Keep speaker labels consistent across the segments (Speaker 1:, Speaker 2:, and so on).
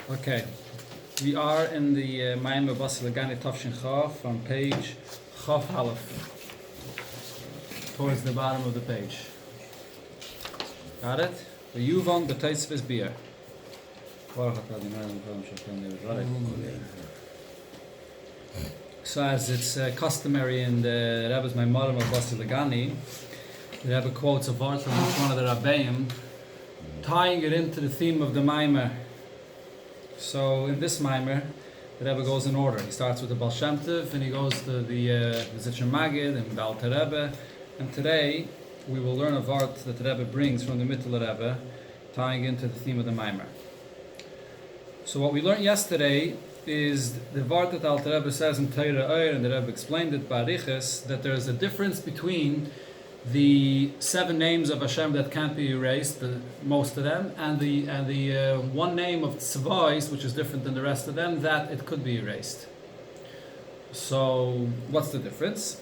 Speaker 1: Okay, we are in the Maamar Basi legani Tafshin Chaf on page Chaf Aleph, towards the bottom of the page. Got it? The Yuvan b'Taisvis Bia. So as it's customary in the Rebbe's Maamar Basi legani, the Rebbe quotes a verse from one of the Rabbeim, tying it into the theme of the Maamar. So in this Maamar, the Rebbe goes in order. He starts with the Baal Shem Tov, and he goes to the Zitcher Magid and the Alter Rebbe. And today we will learn a vart that the Rebbe brings from the Mittel Rebbe, tying into the theme of the Maamar. So what we learned yesterday is the vart that the Alter Rebbe says in Teira Oyer, and the Rebbe explained it by Arichas, that there is a difference between the 7 names of Hashem that can't be erased, most of them, and the one name of Tzvais, which is different than the rest of them, that it could be erased. So, what's the difference?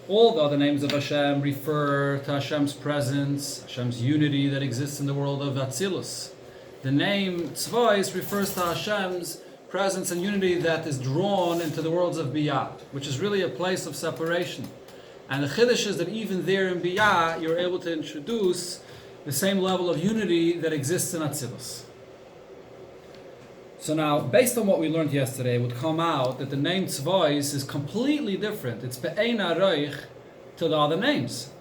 Speaker 1: All the other names of Hashem refer to Hashem's presence, Hashem's unity that exists in the world of Atzilus. The name Tzvais refers to Hashem's presence and unity that is drawn into the worlds of Biyah, which is really a place of separation. And the Chiddush is that even there in Biyah, you're able to introduce the same level of unity that exists in Atzilus. So now, based on what we learned yesterday, it would come out that the name Tzvais is completely different. It's Be'ein HaRoich to the other names.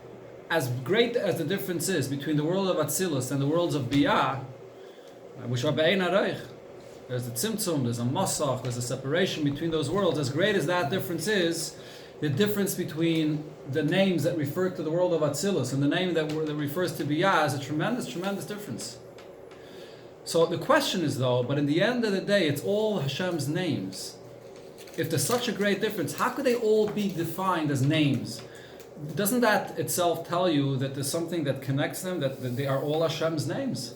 Speaker 1: As great as the difference is between the world of Atzilus and the worlds of Biyah, which are Be'ein HaRoich, there's a Tzimtzum, there's a Masach, there's a separation between those worlds. As great as that difference is, the difference between the names that refer to the world of Atzilus and the name that refers to Biyah is a tremendous, tremendous difference. So the question is though, but in the end of the day, it's all Hashem's names. If there's such a great difference, how could they all be defined as names? Doesn't that itself tell you that there's something that connects them, that they are all Hashem's names?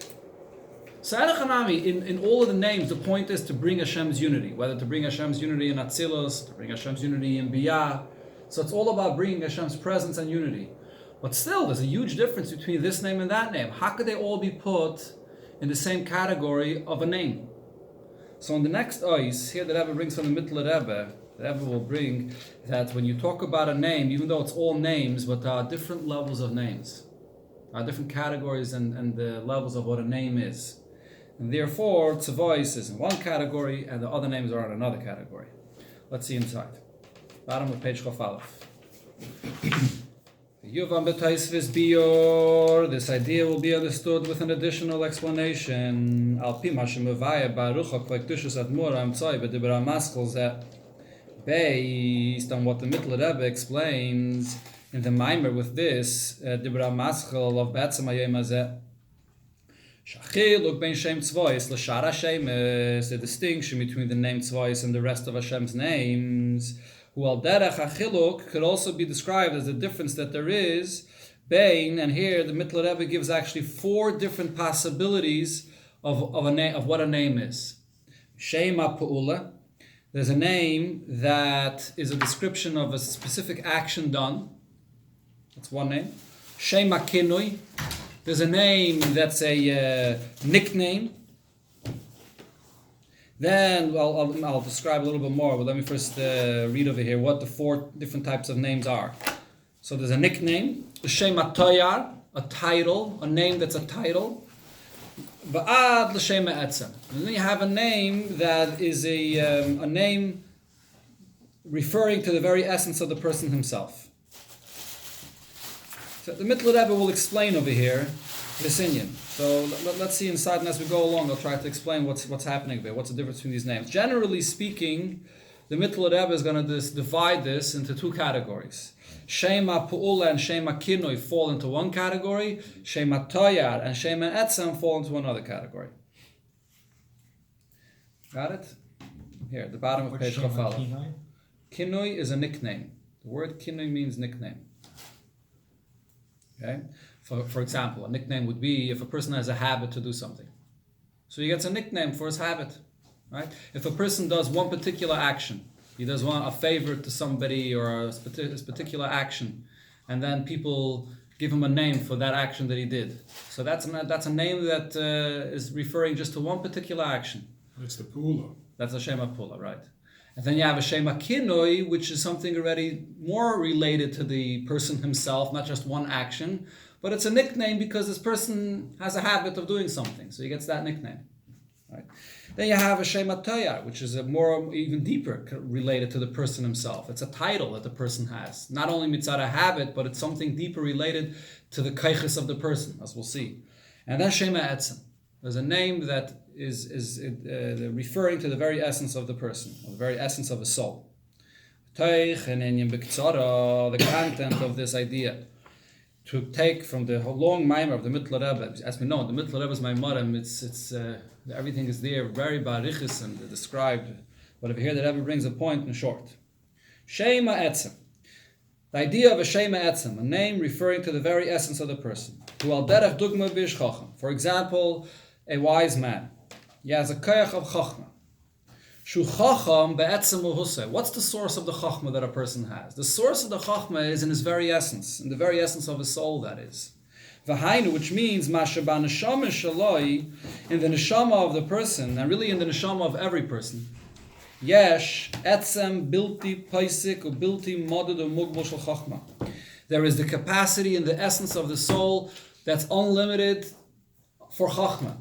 Speaker 1: So in all of the names, the point is to bring Hashem's unity, whether to bring Hashem's unity in Atzilus, to bring Hashem's unity in Biyah. So it's all about bringing Hashem's presence and unity. But still, there's a huge difference between this name and that name. How could they all be put in the same category of a name? So in the next ois, here the Rebbe brings from the Mittel Rebbe, the Rebbe will bring that when you talk about a name, even though it's all names, but there are different levels of names. There are different categories and the levels of what a name is. And therefore, Tzvais is in one category and the other names are in another category. Let's see inside. Bottom of page Chaf Aleph. Yuvan b'Taisvis Bior. This idea will be understood with an additional explanation. Al Pim Hashem Mevaya Baruch HaKvektushus Admor Amtzai B'Dibra Maskal Zeh. Based on what the Mittel Rebbe explains in the Maamar with this Dibra Maskal of Betzem Hayom Hazeh. Shachiluk ben Shem Tzvais l'shar Hashem is the distinction between the name Tzvais and the rest of Hashem's names. Who al derech hachiluk could also be described as the difference that there is bein, and here the Mittel Rebbe gives actually 4 different possibilities of what a name is. Shema Pu'ula, there's a name that is a description of a specific action done. That's one name. Shema Kinui, there's a name that's a nickname. Then I'll describe a little bit more, but let me first read over here what the 4 different types of names are. So there's a nickname, L'Shem HaToyar, a title, a name that's a title. V'ad L'Shem HaEtzem. And then you have a name that is a name referring to the very essence of the person himself. So the Mittel Rebbe will explain over here this inyan. So let's see inside, and as we go along, I'll try to explain what's happening there. What's the difference between these names? Generally speaking, the Mittel Rebbe is going to divide this into 2 categories. Shema Pu'ula and Shema Kinoi fall into one category. Shema Toyar and Shema Etzem fall into another category. Got it? Here, at the bottom of page Chaf Aleph. Kinoi is a nickname. The word Kinoi means nickname. Okay? For example, a nickname would be if a person has a habit to do something. So he gets a nickname for his habit, right? If a person does one particular action, he does a favor to somebody or a particular action, and then people give him a name for that action that he did. So that's a name that is referring just to one particular action.
Speaker 2: That's the Pula.
Speaker 1: That's a Shema Pula, right? And then you have a Shema Kinoi, which is something already more related to the person himself, not just one action, but it's a nickname because this person has a habit of doing something, so he gets that nickname. Right? Then you have a Shema Toyar, which is a more, even deeper related to the person himself. It's a title that the person has. Not only mitzvah a habit, but it's something deeper related to the kaiches of the person, as we'll see. And then Shema Etzem. There's a name that is referring to the very essence of the person, or the very essence of a soul. The content of this idea, to take from the long Maamar of the Mittler Rebbe. As we know, the Mittler Rebbe's Maamarim, it's everything is there, very barichis and described. But over here, the Rebbe brings a point in short. Shema Etzem. The idea of a Shema Etzem, a name referring to the very essence of the person. For example, a wise man. He has a koyach of chachma. Shu chacham be'etzem uhusay. What's the source of the chachma that a person has? The source of the chachma is in his very essence, in the very essence of his soul, that is. V'hainu, which means masha ba neshama shaloi, in the neshama of the person, and really in the neshama of every person. Yesh etzem bilti paisik u bilti moded u mugbal shel chachma. There is the capacity in the essence of the soul that's unlimited for chachma.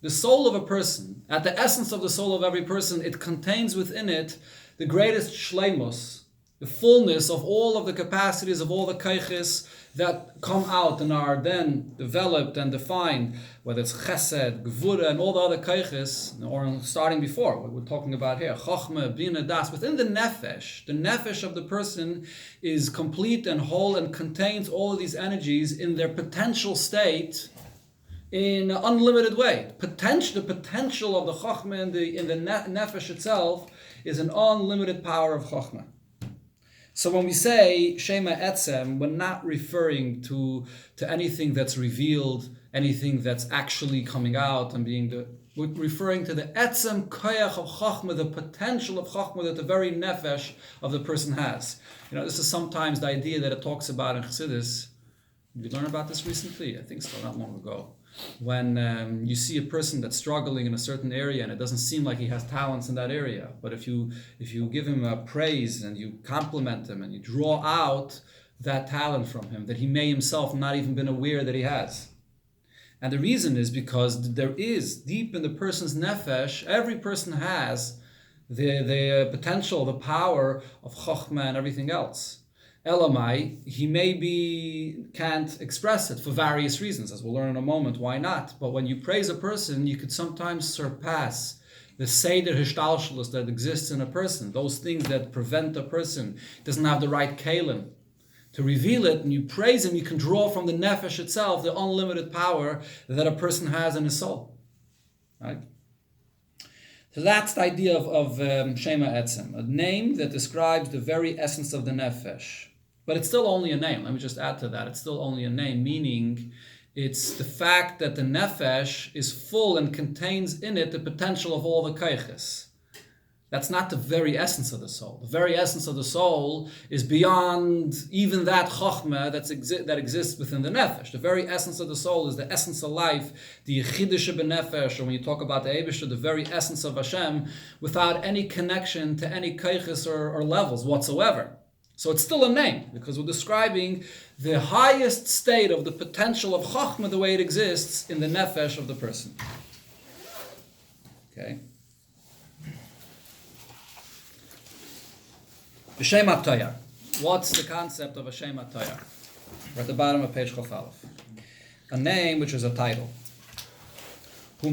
Speaker 1: The soul of a person, at the essence of the soul of every person, it contains within it the greatest shleimus, the fullness of all of the capacities of all the kaiches that come out and are then developed and defined, whether it's chesed, gevura, and all the other kaiches, or starting before, what we're talking about here, chochmah, bina, das, within the nefesh of the person is complete and whole and contains all of these energies in their potential state, in an unlimited way. The potential of the Chokhmah in the Nefesh itself is an unlimited power of Chokhmah. So when we say Shema Etzem, we're not referring to anything that's revealed, anything that's actually coming out and we're referring to the Etzem Koyach of Chokhmah, the potential of Chokhmah that the very Nefesh of the person has. This is sometimes the idea that it talks about in Chassidus. Did we learn about this recently? I think so, not long ago. When you see a person that's struggling in a certain area and it doesn't seem like he has talents in that area, but if you give him a praise and you compliment him and you draw out that talent from him that he may himself not even been aware that he has. And the reason is because there is, deep in the person's nefesh, every person has the potential, the power of chokhmah and everything else. Elamai, he can't express it for various reasons, as we'll learn in a moment. Why not? But when you praise a person, you could sometimes surpass the seder hishtalshelus that exists in a person, those things that prevent a person, doesn't have the right kalim to reveal it, and you praise him, you can draw from the nefesh itself the unlimited power that a person has in his soul. Right? So that's the idea of Shema Etzem, a name that describes the very essence of the nefesh. But it's still only a name. Let me just add to that. It's still only a name, meaning it's the fact that the nefesh is full and contains in it the potential of all the kaiches. That's not the very essence of the soul. The very essence of the soul is beyond even that chokhmah that exists within the nefesh. The very essence of the soul is the essence of life, the yechidische benefesh, or when you talk about the Eibishter, the very essence of Hashem, without any connection to any kaiches or levels whatsoever. So it's still a name, because we're describing the highest state of the potential of chokhmah, the way it exists in the nefesh of the person. Okay? The Shema Toyar. What's the concept of a Shema Toyar? We're at the bottom of page Chof Aleph. A name which is a title. The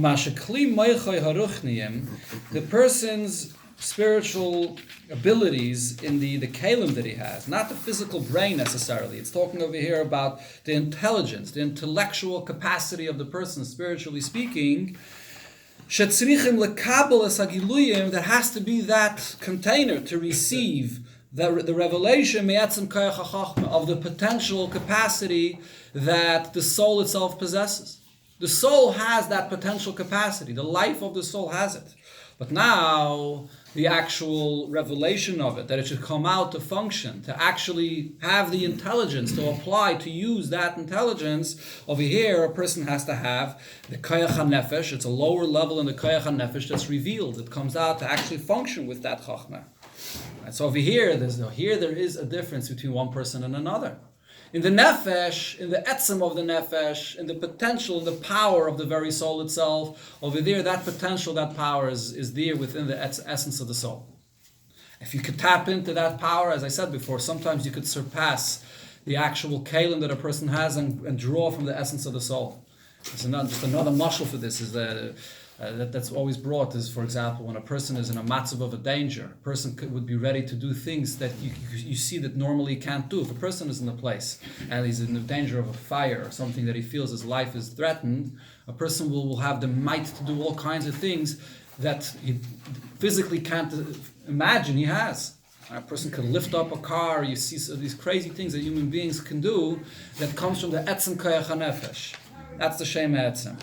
Speaker 1: person's spiritual abilities in the kalim that he has, not the physical brain necessarily. It's talking over here about the intelligence, the intellectual capacity of the person, spiritually speaking. There has to be that container to receive the revelation of the potential capacity that the soul itself possesses. The soul has that potential capacity. The life of the soul has it. But now, the actual revelation of it, that it should come out to function, to actually have the intelligence, to apply, to use that intelligence, over here a person has to have the koyach ha-nefesh. It's a lower level in the koyach ha-nefesh that's revealed. It comes out to actually function with that chachma. Right, so over here, there is a difference between one person and another. In the nefesh, in the etzem of the nefesh, in the potential, the power of the very soul itself, over there, that potential, that power is there within the essence of the soul. If you could tap into that power, as I said before, sometimes you could surpass the actual kalim that a person has and draw from the essence of the soul. Just another mashal for this is that's always brought is, for example, when a person is in a matzav of a danger, a person would be ready to do things that you see that normally he can't do. If a person is in a place and he's in the danger of a fire or something that he feels his life is threatened, a person will have the might to do all kinds of things that he physically can't imagine he has. A person can lift up a car. You see these crazy things that human beings can do that comes from the etzem koyach ha-nefesh. That's the shem etzem.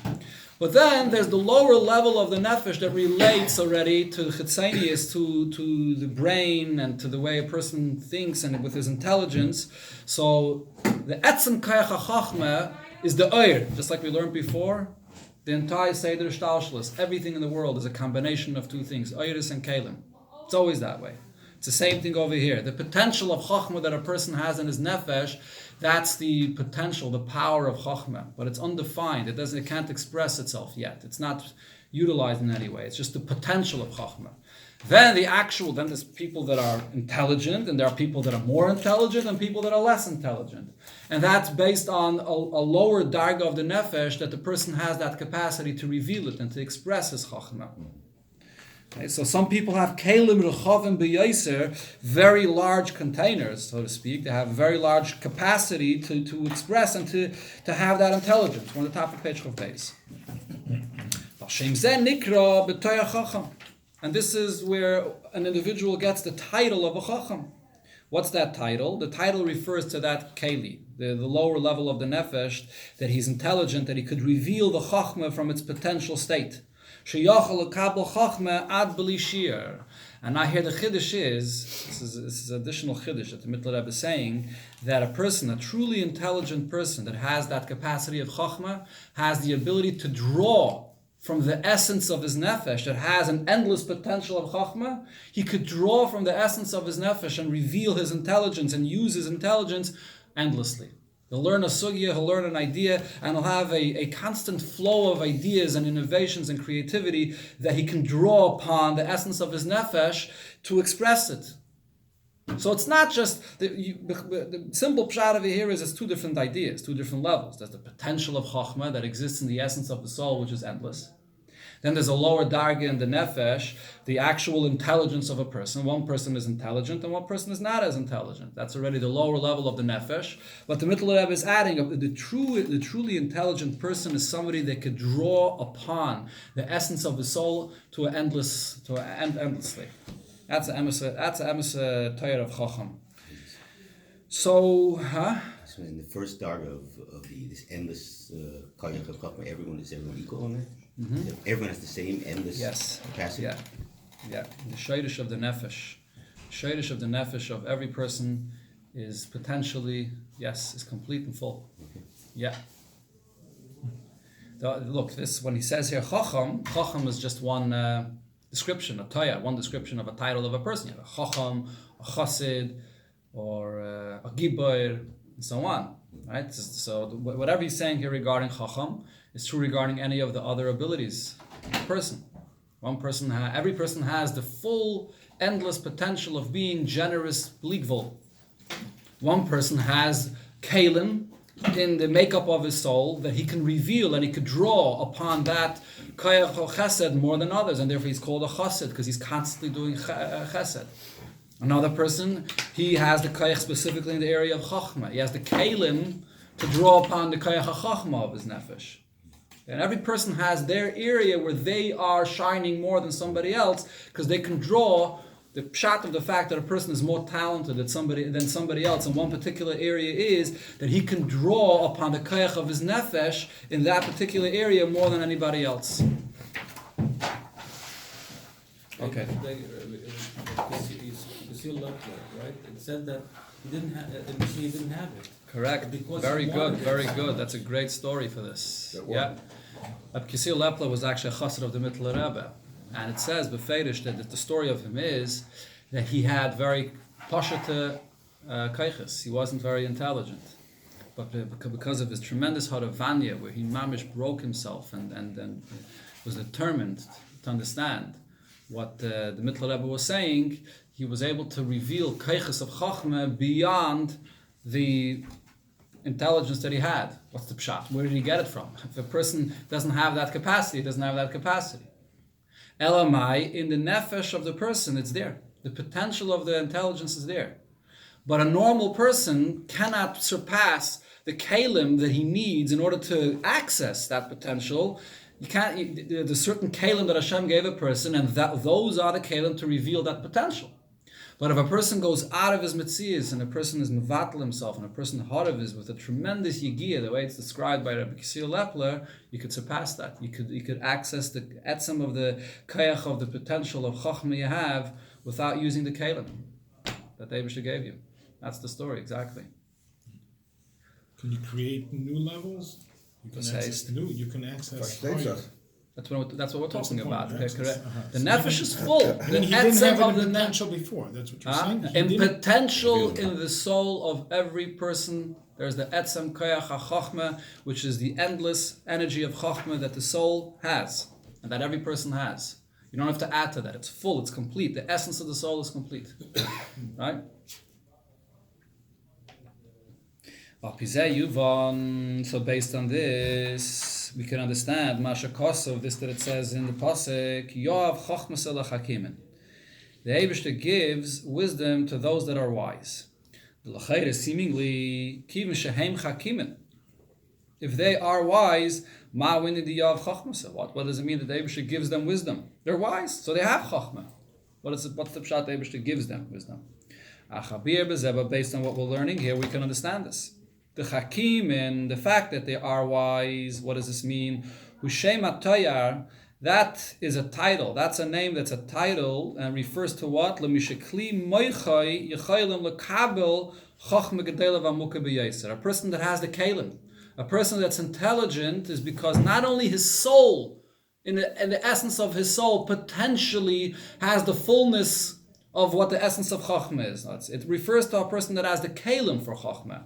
Speaker 1: But then there's the lower level of the nefesh that relates already to chitzenius, to the brain and to the way a person thinks and with his intelligence. So the etzem koyach ha-chachma is the oir, just like we learned before. The entire seder shtalshlis, everything in the world is a combination of two things, oiris and kalim. It's always that way. It's the same thing over here. The potential of chachma that a person has in his nefesh, that's the potential, the power of chachma, but it's undefined. It can't express itself yet. It's not utilized in any way. It's just the potential of chachma. Then there's people that are intelligent, and there are people that are more intelligent, and people that are less intelligent. And that's based on a lower darga of the nefesh, that the person has that capacity to reveal it and to express his chachma. Okay, so some people have kelim rechavim b'yaser, very large containers, so to speak. They have very large capacity to express and to have that intelligence. We're on the top of page of base. And this is where an individual gets the title of a chacham. What's that title? The title refers to that keli, the lower level of the nefesh, that he's intelligent, that he could reveal the chachma from its potential state. And I hear the chiddush this is additional chiddush that the Mittler Rebbe is saying, that a person, a truly intelligent person that has that capacity of chachma, has the ability to draw from the essence of his nefesh, that has an endless potential of chachma. He could draw from the essence of his nefesh and reveal his intelligence and use his intelligence endlessly. He'll learn a sugya, he'll learn an idea, and he'll have a constant flow of ideas and innovations and creativity that he can draw upon the essence of his nefesh to express it. So it's not just, the simple pshat over here is it's two different ideas, two different levels. There's the potential of chachma that exists in the essence of the soul, which is endless. Then there's a lower darga in the nefesh, the actual intelligence of a person. One person is intelligent and one person is not as intelligent. That's already the lower level of the nefesh. But the Mittler Rebbe is adding, the truly intelligent person is somebody that could draw upon the essence of the soul to endlessly. That's an emes Torah of chacham. So
Speaker 2: in the first darga of this endless koyach of chachma, everyone equal on it. Mm-hmm. Everyone has the same endless capacity.
Speaker 1: Yeah. The shayrish of the nefesh, of every person is potentially is complete and full. Okay. Yeah. Look, this when he says here chacham is just one description, one description of a title of a person. You have a chacham, a chassid, or a giboir, and so on. Right. So whatever he's saying here regarding chacham, it's true regarding any of the other abilities of a person. Every person has the full, endless potential of being generous, bligvul. One person has kalim in the makeup of his soul that he can reveal and he could draw upon that koyach chesed more than others, and therefore he's called a chassid because he's constantly doing chesed. Another person, he has the koyach specifically in the area of chachma. He has the kalim to draw upon the koyach chachma of his nefesh. And every person has their area where they are shining more than somebody else because they can draw The pshat of the fact that a person is more talented than somebody else in one particular area is that he can draw upon the koyach of his nefesh in that particular area more than anybody else. Okay.
Speaker 3: Right? It said that he didn't have the machine didn't have it.
Speaker 1: Correct. Very good. That's a great story for this. Yeah. Abkisir Lepler was actually a chassid of the Mittler Rebbe. And it says, befedish, that the story of him is that he had very pashata kaiches. He wasn't very intelligent. But because of his tremendous haravanya, where he mamish broke himself and was determined to understand what the Mittler Rebbe was saying, he was able to reveal kaiches of chachma beyond the intelligence that he had. What's the pshat? Where did he get it from? If a person doesn't have that capacity, he doesn't have that capacity. Elamai, in the nefesh of the person, it's there. The potential of the intelligence is there. But a normal person cannot surpass the kalim that he needs in order to access that potential. There's a certain kalim that Hashem gave a person, and those are the kalim to reveal that potential. But if a person goes out of his metzias and a person is mevatel himself and a person harav is with a tremendous yigiyah, the way it's described by Rebbe Kisir Lepler, you could surpass that. You could access the etzem of the kayach of the potential of chachma you have without using the kalim that the Eibusha gave you. That's the story, exactly.
Speaker 4: Can you create new levels? You can access new. You can access.
Speaker 1: That's what we're talking about. Okay, correct.
Speaker 4: Uh-huh.
Speaker 1: The nefesh is full.
Speaker 4: He didn't have any potential before. That's what you're saying.
Speaker 1: In potential in the soul of every person, there's the etzem koyach hachachma, which is the endless energy of chachma that the soul has and that every person has. You don't have to add to that. It's full. It's complete. The essence of the soul is complete. Right? So based on this, we can understand Masha Kosov, this that it says in the Pasuk, Yoav Chochmas Ela Chakimin. The Eibishter gives wisdom to those that are wise. The L'chayr is seemingly Kivim Shehem Chakimin. If they are wise, Ma Wini Di Yoav Chochmas. What does it mean that the Eibishter gives them wisdom? They're wise, so they have Chochma. What's the pshat the Eibishter gives them wisdom? Achabir Bezeba, based on what we're learning here, we can understand this. The Hakim and the fact that they are wise, what does this mean? Hushem Atayar, that is a title. That's a name that's a title and refers to what? Lemishekli Moichai Yechaylim Lekabel Chochma Gedela Vamuka B'Yeser. A person that has the Kalim. A person that's intelligent is because not only his soul, in the essence of his soul, potentially has the fullness of what the essence of Chochma is. It refers to a person that has the Kalim for Chochma.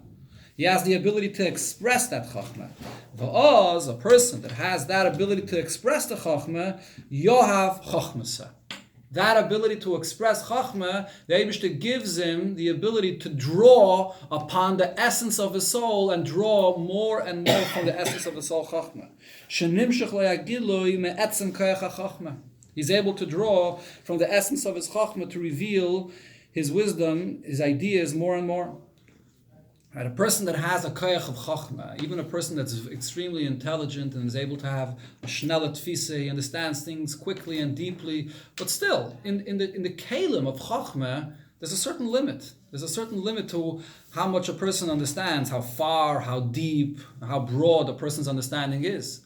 Speaker 1: He has the ability to express that Chachma. V'oz, a person that has that ability to express the Chachma, Yohav Chachmasa. That ability to express Chachma, the Eibishter gives him the ability to draw upon the essence of his soul and draw more and more from the essence of the soul Chachma. He's able to draw from the essence of his Chachma to reveal his wisdom, his ideas more and more. Right, a person that has a koyach of chachma, even a person that's extremely intelligent and is able to have a shnella tfisa, he understands things quickly and deeply, but still, in the kalim of chachma, there's a certain limit. There's a certain limit to how much a person understands, how far, how deep, how broad a person's understanding is.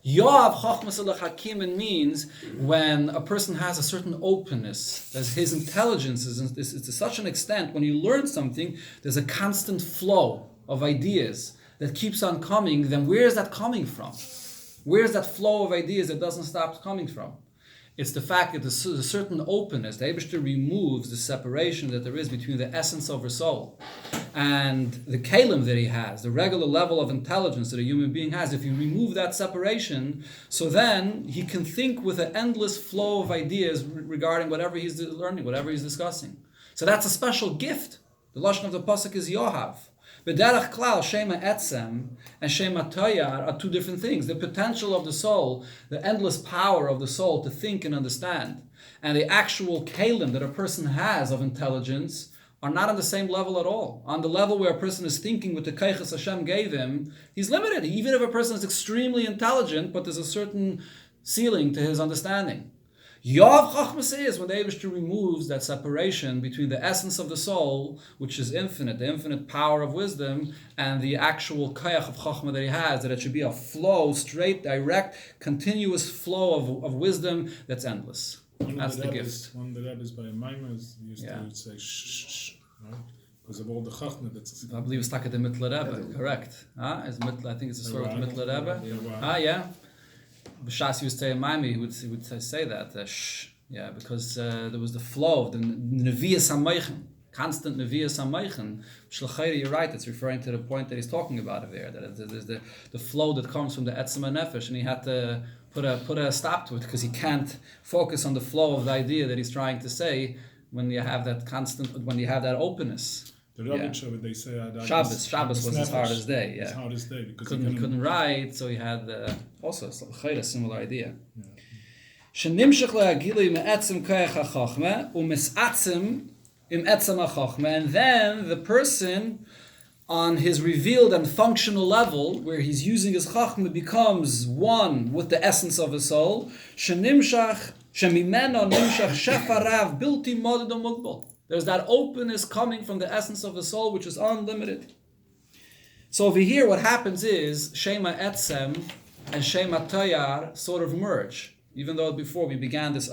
Speaker 1: Yoav Chochmas Ela Chakimin means when a person has a certain openness, as his intelligence is to such an extent, when you learn something, there's a constant flow of ideas that keeps on coming, then where is that coming from? Where is that flow of ideas that doesn't stop coming from? It's the fact that there's a certain openness. The Eibishter removes the separation that there is between the essence of her soul and the kalim that he has, the regular level of intelligence that a human being has. If you remove that separation, so then he can think with an endless flow of ideas regarding whatever he's learning, whatever he's discussing. So that's a special gift. The lashon of the pasuk is Yohav. B'derech klal, Shema Etzem and Shema Toyar are two different things. The potential of the soul, the endless power of the soul to think and understand, and the actual kalim that a person has of intelligence are not on the same level at all. On the level where a person is thinking with the kaiches Hashem gave him, he's limited. Even if a person is extremely intelligent, but there's a certain ceiling to his understanding. Yav Chachmas is when the Eibishter removes that separation between the essence of the soul, which is infinite, the infinite power of wisdom, and the actual Kayach of Chachma that he has, that it should be a flow, straight, direct, continuous flow of wisdom that's endless. That's the gift.
Speaker 4: One of the Rebbe's by Maamar used to say shh, right? Because of all the Chachma that's...
Speaker 1: I believe it's stuck at the Mittler Rebbe, correct. I think it's a sort of Mittler Rebbe. Yeah. Basi used to say in Maamar, he would say that, shh, because there was the flow of the Nevi'as HaMeichen, constant Nevi'as HaMeichen. Shlachayri, you're right, it's referring to the point that he's talking about over there, that there's the flow that comes from the Etzem HaNefesh, and he had to put a stop to it, because he can't focus on the flow of the idea that he's trying to say when you have that openness.
Speaker 4: The Rebbe, they say
Speaker 1: Shabbos was his hardest day.
Speaker 4: His hardest day because
Speaker 1: couldn't write, so he had also a similar idea. Shenimshach le'agili me'etzem koyach hachachma u'mis'atzim im etzem hachachma, and then the person on his revealed and functional level, where he's using his chachma, becomes one with the essence of his soul. Shenimshach shemimeno nimshach shefarav bilti moded u'mugbal. There's that openness coming from the essence of the soul, which is unlimited. So over here, what happens is Shema Etzem and Shema Tayar sort of merge. Even though before we began this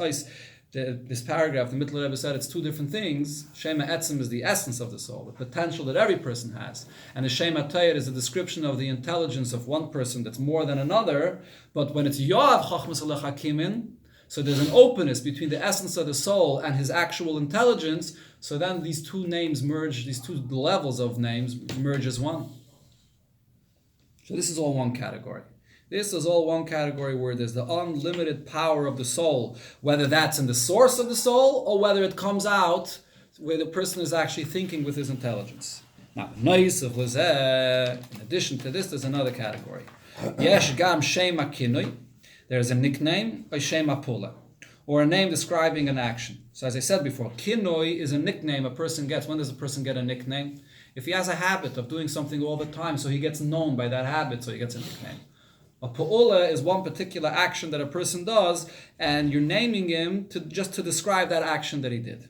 Speaker 1: paragraph, the Mittler Rebbe said it's two different things. Shema Etzem is the essence of the soul, the potential that every person has. And the Shema Tayar is a description of the intelligence of one person that's more than another. But when it's Yoav Chachmas Alech Hakimin, so there's an openness between the essence of the soul and his actual intelligence. So then these two names merge, these two levels of names merge as one. So this is all one category. This is all one category where there's the unlimited power of the soul, whether that's in the source of the soul or whether it comes out where the person is actually thinking with his intelligence. Now, in addition to this, there's another category. Yesh gam shema kinoi. There's a nickname, a shema pula, or a name describing an action. So as I said before, kinoi is a nickname a person gets. When does a person get a nickname? If he has a habit of doing something all the time, so he gets known by that habit, so he gets a nickname. A pu'ula is one particular action that a person does, and you're naming him just to describe that action that he did.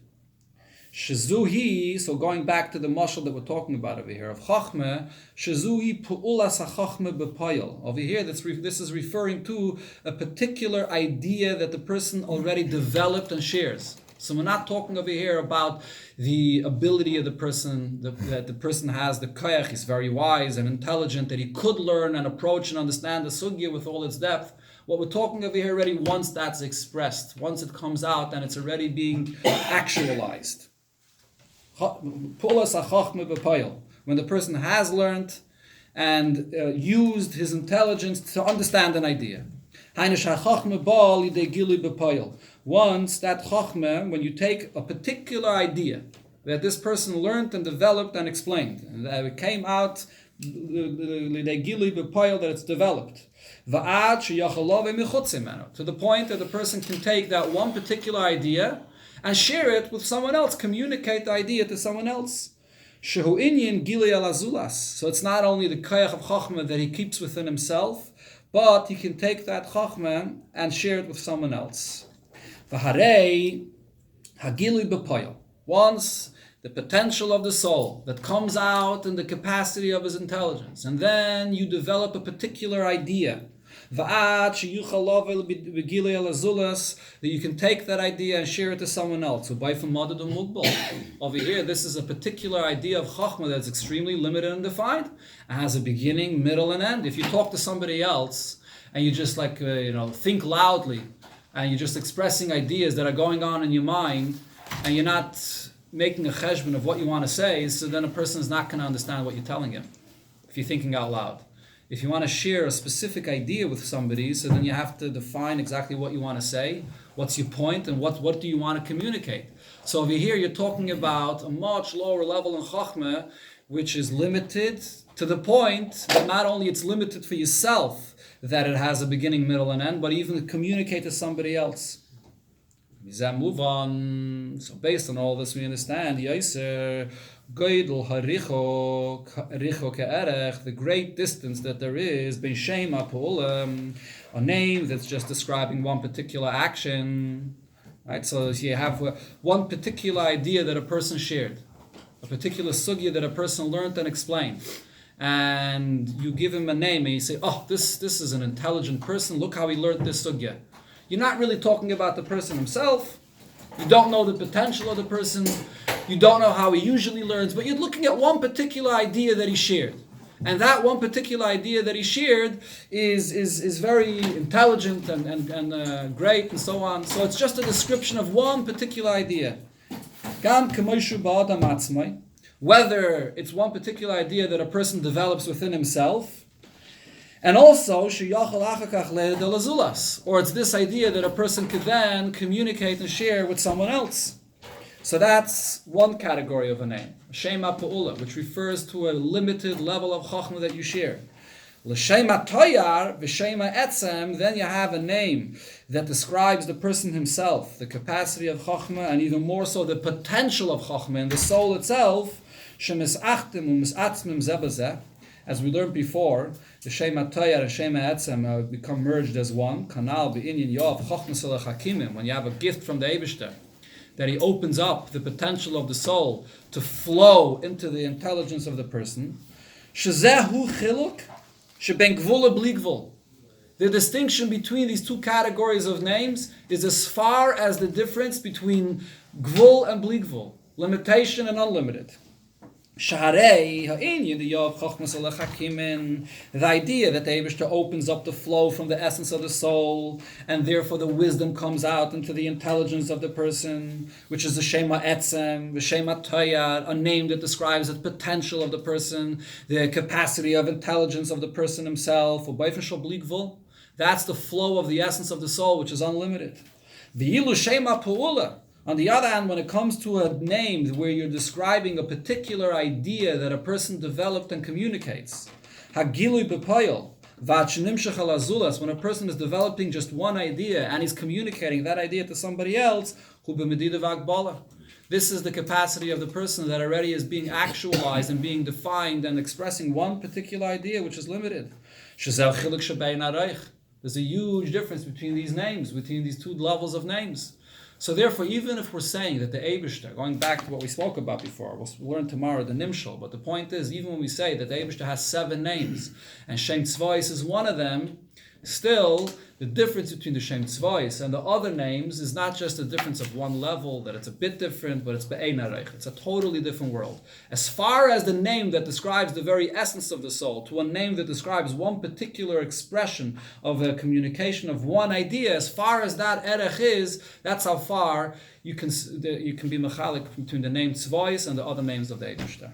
Speaker 1: Shezuhi, so going back to the mashal that we're talking about over here, of Chachma, Shezuhi pu'ulas ha-Chachma b'payil. Over here, this is referring to a particular idea that the person already developed and shares. So we're not talking over here about the ability of the person, that the person has, the koyach, he's very wise and intelligent, that he could learn and approach and understand the sugya with all its depth. What we're talking over here already, once that's expressed, once it comes out and it's already being actualized. When the person has learned and used his intelligence to understand an idea. Once that chachma, when you take a particular idea that this person learned and developed and explained, and that it came out that it's developed, to the point that the person can take that one particular idea and share it with someone else, communicate the idea to someone else. So it's not only the koyach of chachma that he keeps within himself, but he can take that chachma and share it with someone else. Once the potential of the soul that comes out in the capacity of his intelligence, and then you develop a particular idea, that you can take that idea and share it to someone else. So over here, this is a particular idea of chachma that's extremely limited and defined, and has a beginning, middle, and end. If you talk to somebody else and you just think loudly, and you're just expressing ideas that are going on in your mind, and you're not making a cheshbon of what you want to say, so then a person is not going to understand what you're telling him if you're thinking out loud. If you want to share a specific idea with somebody, so then you have to define exactly what you want to say, what's your point, and what do you want to communicate. So over here, you're talking about a much lower level in Chachma, which is limited to the point that not only it's limited for yourself, that it has a beginning, middle, and end, but even to communicate to somebody else. Move on. So based on all this, we understand the great distance that there is between a name that's just describing one particular action, Right? So you have one particular idea that a person shared, a particular sugya that a person learned and explained. And you give him a name and you say, oh, this is an intelligent person, look how he learned this sugya. You're not really talking about the person himself. You don't know the potential of the person. You don't know how he usually learns, but you're looking at one particular idea that he shared. And that one particular idea that he shared is very intelligent and great and so on. So it's just a description of one particular idea. Whether it's one particular idea that a person develops within himself, and also, or it's this idea that a person could then communicate and share with someone else. So that's one category of a name, Shema Pa'ula, which refers to a limited level of Chochmah that you share. L'Shema Toyar, V'Shema Etzem, then you have a name that describes the person himself, the capacity of Chochmah, and even more so the potential of Chochmah in the soul itself, Shemisachtim U'Misatzmim Zebazeh. As we learned before, the Shema Toyar and Shema Etzem become merged as one. Kanal B'Inyan Yov Chochmah Selech Hakimim, when you have a gift from the Eibishter, that he opens up the potential of the soul to flow into the intelligence of the person. Shezehu chiluk sheben gvul bli gvul. The distinction between these two categories of names is as far as the difference between gvul and bli gvul, limitation and unlimited. Shaharei ha'inyan the Yov Chochmah Selech Hakimin, the idea that the Eibishter opens up the flow from the essence of the soul, and therefore the wisdom comes out into the intelligence of the person, which is the Shema Etzem, the Shema Toyar, a name that describes the potential of the person, the capacity of intelligence of the person himself, or Beifeshal Bligvul. That's the flow of the essence of the soul, which is unlimited. The Ilu Shema Pa'ula. On the other hand, when it comes to a name where you're describing a particular idea that a person developed and communicates, Hagilui B'Poyel, V'Achnimshach Al Azulas, when a person is developing just one idea and he's communicating that idea to somebody else, Hu B'Medida V'Agbala. This is the capacity of the person that already is being actualized and being defined and expressing one particular idea which is limited. Shazel Chiluk Shebein Areich. There's a huge difference between these names, between these two levels of names. So therefore, even if we're saying that the Eibishter, going back to what we spoke about before, we'll learn tomorrow the Nimshal, but the point is, even when we say that the Eibishter has 7 names, and Shem Tzvais is one of them, still, the difference between the Shem Tzvais and the other names is not just a difference of one level, that it's a bit different, but it's Be'ein Hareich. It's a totally different world. As far as the name that describes the very essence of the soul, to a name that describes one particular expression of a communication of one idea, as far as that Erech is, that's how far you can be mechalik between the name Tzvais and the other names of the Eibishter.